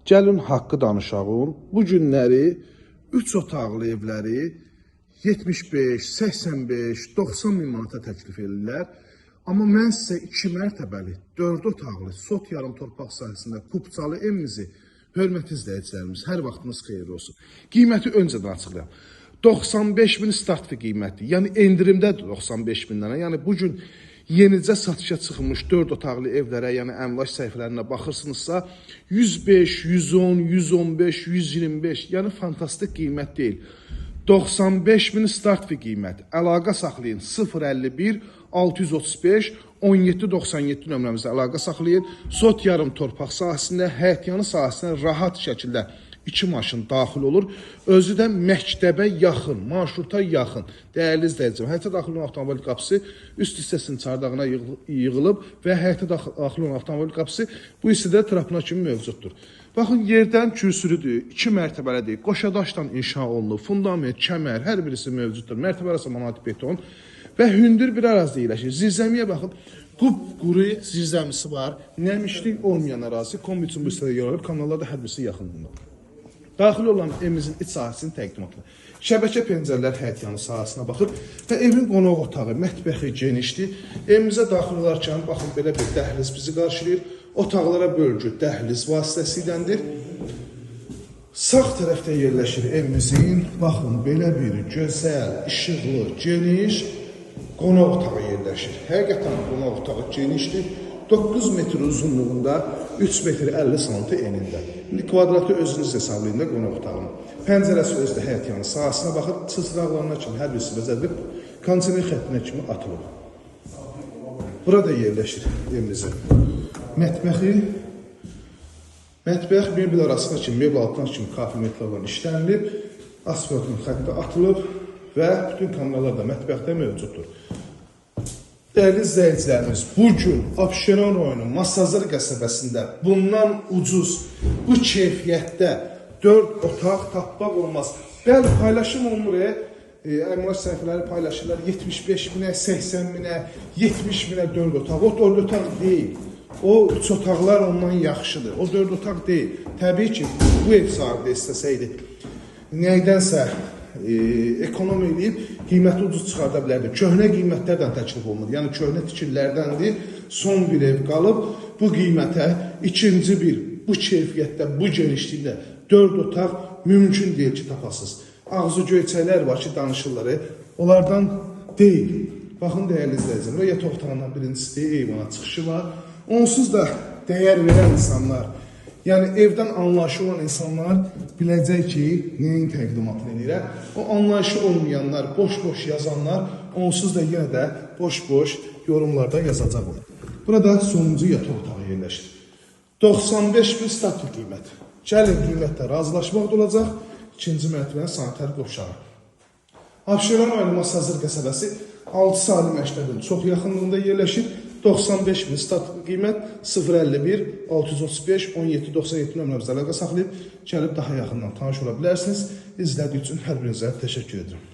Gəlin haqqı danışağım. Bu günləri 3 otaqlı evləri 75, 85, 90 min manata təklif edirlər. Amma mən sizə 2 mərtəbəli, 4 otaqlı, sot yarım torpaq sahəsində Kupçalı evimizi, hörmətli izləyicilərimiz, hər vaxtınız xeyirli olsun. Qiyməti öncədən açıqlayam. 95 min startlı qiymətdir. Yəni endirimdədir 95 mindən. Yəni bugün yenicə satışa çıxmış 4 otaqlı evlərə, yəni əmlak səhifələrinə baxırsınızsa 105, 110, 115, 125, yəni fantastik qiymət deyil. 95 min start və qiymət. Əlaqə saxlayın 051 635 1797 nömrəmizə əlaqə saxlayın. Sot yarım torpaq sahəsində, həyətyanı sahəsində rahat şəkildə 2 maşın daxil olur. Özü də məktəbə yaxın, marşruta yaxın. Dəyərli izləyicim, həyətə daxil olan avtomobil qapısı üst hissəsinin çardağına yığılıb və həyətə daxil olan avtomobil qapısı bu hissədə trapına kimi mövcuddur. Baxın, yerdən kürsülüdür, 2 mərtəbəlidir, qoşadaşdan inşa olunub, fundament, kəmər, hər birisi mövcuddur. Mərtəbə arası monolit beton və hündür bir ərazidə yerləşir. Zirzəmiyə baxın, quru zirzəmisi var, nəmişlik olmayan ərazi, kombi üçün bu hissədə yer alır, kanallarda hər birisi yaxınlığında. Daxil olan evimizin iç sahəsinin təqdimatı. Şəbəkə pəncərələr həyətyanı sahəsinə baxır və evin qonaq otağı, mətbəxi genişdir. Evimizə daxil olarkən, baxın, belə bir dəhliz bizi qarşılayır. Otaqlara bölgü dəhliz vasitəsiyləndir. Sağ tərəfdə yerləşir evimizin, baxın, belə bir gözəl, işıqlı, geniş qonaq otağı yerləşir. Həqiqətən qonaq otağı genişdir. 9 metr uzunluğunda, 3 metr 50 santim enində. İndi kvadratı özünüz hesablayın da qonaq otağının. Pəncərəsi özdə həyətyanı sahəsinə baxır, çılçıraqlarına kimi hər birisi bəzədilib, kondisioner xəttinə kimi atılıb. Burada yerləşir evimizin mətbəxi. Mətbəx mebel arasına kimi, mebel altına kimi kafimetrlarla işlənilib, asfaltın xətti atılıb və bütün kameralar da mətbəxdə mövcuddur. Dəyərli izləyicilərimiz, bugün Abşeron rayonu Masazır qəsəbəsində bundan ucuz, bu keyfiyyətdə 4 otaq tapmaq olmaz. Bəli, paylaşım olunur, əmlak səhifələri paylaşırlar 75 minə, 80 minə, 70 minə 4 otaq. O 4 otaq deyil. O 3 otaqlar ondan yaxşıdır. O 4 otaq deyil. Təbii ki, bu ev sahibi istəsəydi nədənsə ekonom edib, qiyməti ucuz çıxarda bilərdi. Köhnə qiymətlərdən təklif olunur. Yəni, köhnə tikirlərdəndir, son bir ev qalıb, bu qiymətə ikinci bir, bu keyfiyyətdə, bu genişlikdə 4 otaq mümkün deyil ki, tapasınız. Ağzı göyçəklər var ki, danışırlar, onlardan deyil. Baxın, dəyərli izləyicilər, o yataq otağından birincisi deyil, eyvana çıxışı var. Onsuz da dəyər verən insanlar, yəni evdən anlayışı olan insanlar biləcək ki, neyin təqdimatını edirlər. O anlayışı olmayanlar, boş-boş yazanlar, onsuz da yenə də boş-boş yorumlarda yazacaqlar. Burada sonuncu yataq otağı yerləşir. 95 bin statlı qiymət. Gəlin qiymətlə razılaşmaq da olacaq. İkinci mərtəbənin sanitar qovşağı. Abşeron rayonu Masazır qəsəbəsi 6 saylı məktəbin çox yaxınlığında yerləşir. 95 bin statlı qiymət 051 635 1797 nömrəmizə əlaqə saxlayıb gəlib daha yaxından tanış ola bilərsiniz. İzlədiyi üçün hər birinizə təşəkkür edirəm.